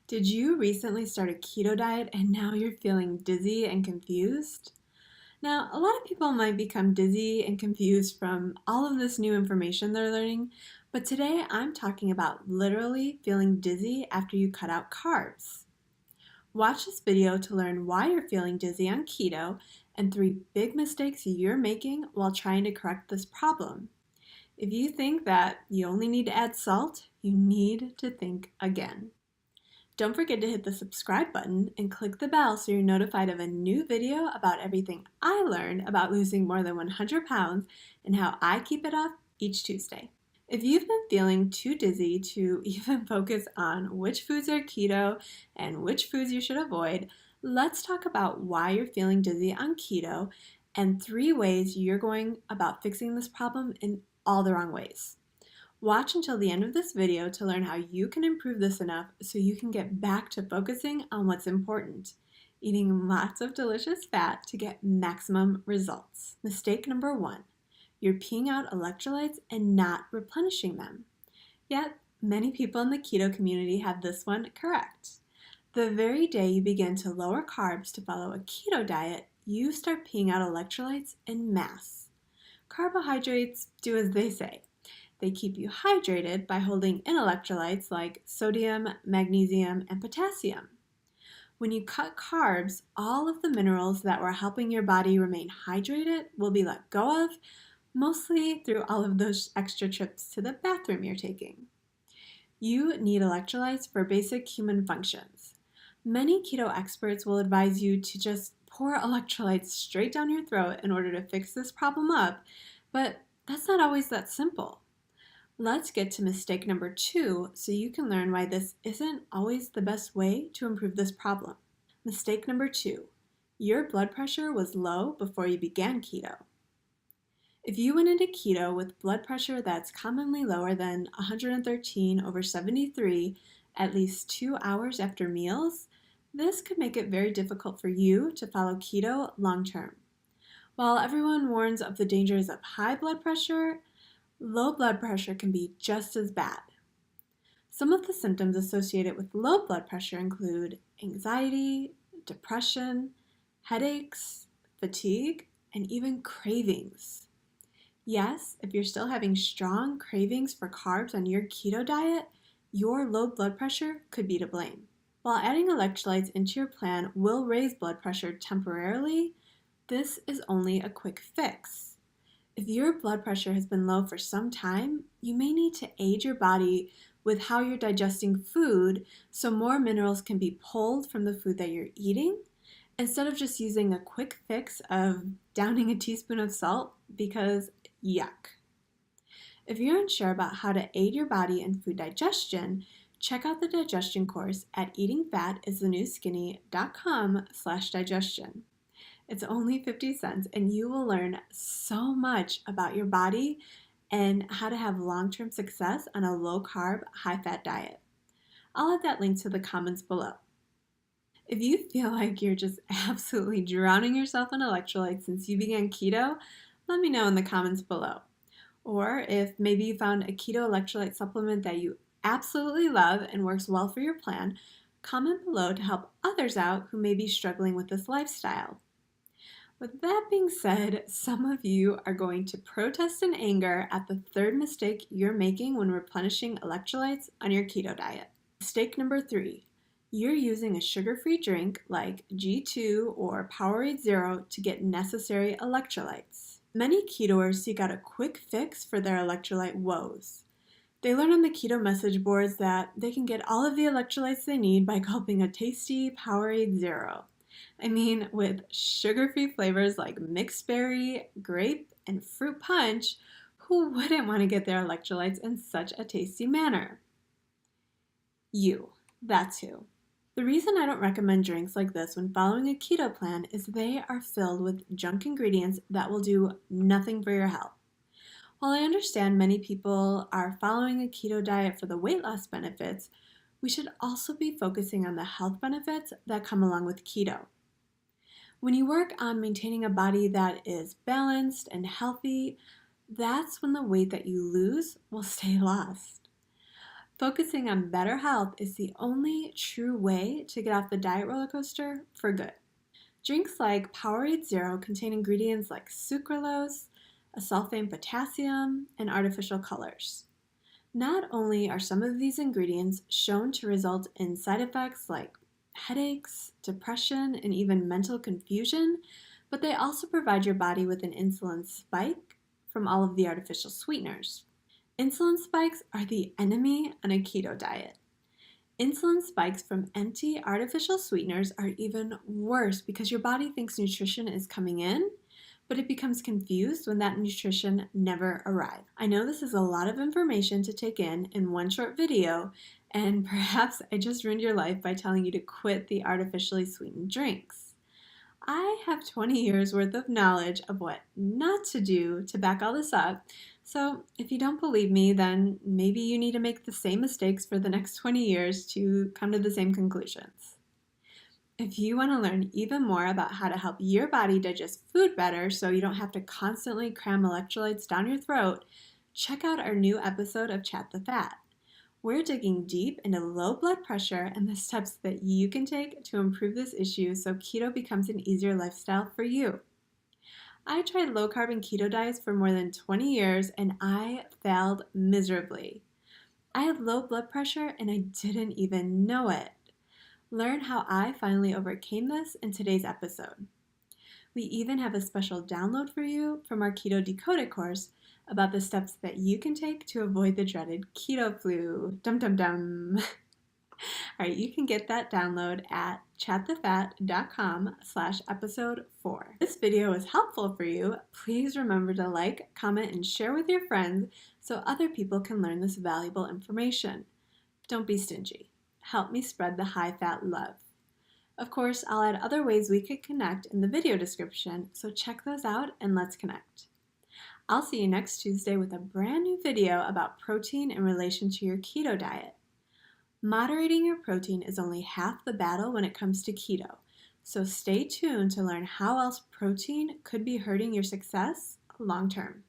Did you recently start a keto diet and now you're feeling dizzy and confused? Now, a lot of people might become dizzy and confused from all of this new information they're learning, but today I'm talking about literally feeling dizzy after you cut out carbs. Watch this video to learn why you're feeling dizzy on keto and 3 big mistakes you're making while trying to correct this problem. If you think that you only need to add salt, you need to think again. Don't forget to hit the subscribe button and click the bell so you're notified of a new video about everything I learned about losing more than 100 pounds and how I keep it off each Tuesday. If you've been feeling too dizzy to even focus on which foods are keto and which foods you should avoid, let's talk about why you're feeling dizzy on keto and 3 ways you're going about fixing this problem in all the wrong ways. Watch until the end of this video to learn how you can improve this enough so you can get back to focusing on what's important, eating lots of delicious fat to get maximum results. Mistake number 1, you're peeing out electrolytes and not replenishing them. Yet, many people in the keto community have this one correct. The very day you begin to lower carbs to follow a keto diet, you start peeing out electrolytes en masse. Carbohydrates do as they say. They keep you hydrated by holding in electrolytes like sodium, magnesium, and potassium. When you cut carbs, all of the minerals that were helping your body remain hydrated will be let go of, mostly through all of those extra trips to the bathroom you're taking. You need electrolytes for basic human functions. Many keto experts will advise you to just pour electrolytes straight down your throat in order to fix this problem up, but that's not always that simple. Let's get to mistake number 2 so you can learn why this isn't always the best way to improve this problem. Mistake number 2, your blood pressure was low before you began keto. If you went into keto with blood pressure that's commonly lower than 113/73 at least 2 hours after meals, this could make it very difficult for you to follow keto long term. While everyone warns of the dangers of high blood pressure, low blood pressure can be just as bad. Some of the symptoms associated with low blood pressure include anxiety, depression, headaches, fatigue, and even cravings. Yes, if you're still having strong cravings for carbs on your keto diet, your low blood pressure could be to blame. While adding electrolytes into your plan will raise blood pressure temporarily, this is only a quick fix. If your blood pressure has been low for some time, you may need to aid your body with how you're digesting food so more minerals can be pulled from the food that you're eating instead of just using a quick fix of downing a teaspoon of salt because yuck. If you're unsure about how to aid your body in food digestion, check out the digestion course at eatingfatisthenewskinny.com/digestion. It's only 50 cents and you will learn so much about your body and how to have long-term success on a low-carb, high-fat diet. I'll add that link to the comments below. If you feel like you're just absolutely drowning yourself in electrolytes since you began keto, let me know in the comments below. Or if maybe you found a keto electrolyte supplement that you absolutely love and works well for your plan, comment below to help others out who may be struggling with this lifestyle. With that being said, some of you are going to protest in anger at the 3rd mistake you're making when replenishing electrolytes on your keto diet. Mistake number 3, you're using a sugar-free drink like G2 or Powerade Zero to get necessary electrolytes. Many ketoers seek out a quick fix for their electrolyte woes. They learn on the keto message boards that they can get all of the electrolytes they need by gulping a tasty Powerade Zero. I mean, with sugar-free flavors like mixed berry, grape, and fruit punch, who wouldn't want to get their electrolytes in such a tasty manner? You, that's who. The reason I don't recommend drinks like this when following a keto plan is they are filled with junk ingredients that will do nothing for your health. While I understand many people are following a keto diet for the weight loss benefits, we should also be focusing on the health benefits that come along with keto. When you work on maintaining a body that is balanced and healthy, that's when the weight that you lose will stay lost. Focusing on better health is the only true way to get off the diet roller coaster for good. Drinks like Powerade Zero contain ingredients like sucralose, acesulfame potassium, and artificial colors. Not only are some of these ingredients shown to result in side effects like headaches, depression, and even mental confusion, but they also provide your body with an insulin spike from all of the artificial sweeteners. Insulin spikes are the enemy on a keto diet. Insulin spikes from empty artificial sweeteners are even worse because your body thinks nutrition is coming in, but it becomes confused when that nutrition never arrives. I know this is a lot of information to take in one short video, and perhaps I just ruined your life by telling you to quit the artificially sweetened drinks. I have 20 years worth of knowledge of what not to do to back all this up, so if you don't believe me, then maybe you need to make the same mistakes for the next 20 years to come to the same conclusions. If you want to learn even more about how to help your body digest food better so you don't have to constantly cram electrolytes down your throat, check out our new episode of Chat the Fat. We're digging deep into low blood pressure and the steps that you can take to improve this issue so keto becomes an easier lifestyle for you. I tried low carb and keto diets for more than 20 years and I failed miserably. I had low blood pressure and I didn't even know it. Learn how I finally overcame this in today's episode. We even have a special download for you from our Keto Decoded course about the steps that you can take to avoid the dreaded keto flu. Dum dum dum. All right, you can get that download at chatthefat.com/episode 4. This video is helpful for you. Please remember to like, comment, and share with your friends so other people can learn this valuable information. Don't be stingy. Help me spread the high-fat love. Of course, I'll add other ways we could connect in the video description, so check those out and let's connect. I'll see you next Tuesday with a brand new video about protein in relation to your keto diet. Moderating your protein is only half the battle when it comes to keto, so stay tuned to learn how else protein could be hurting your success long term.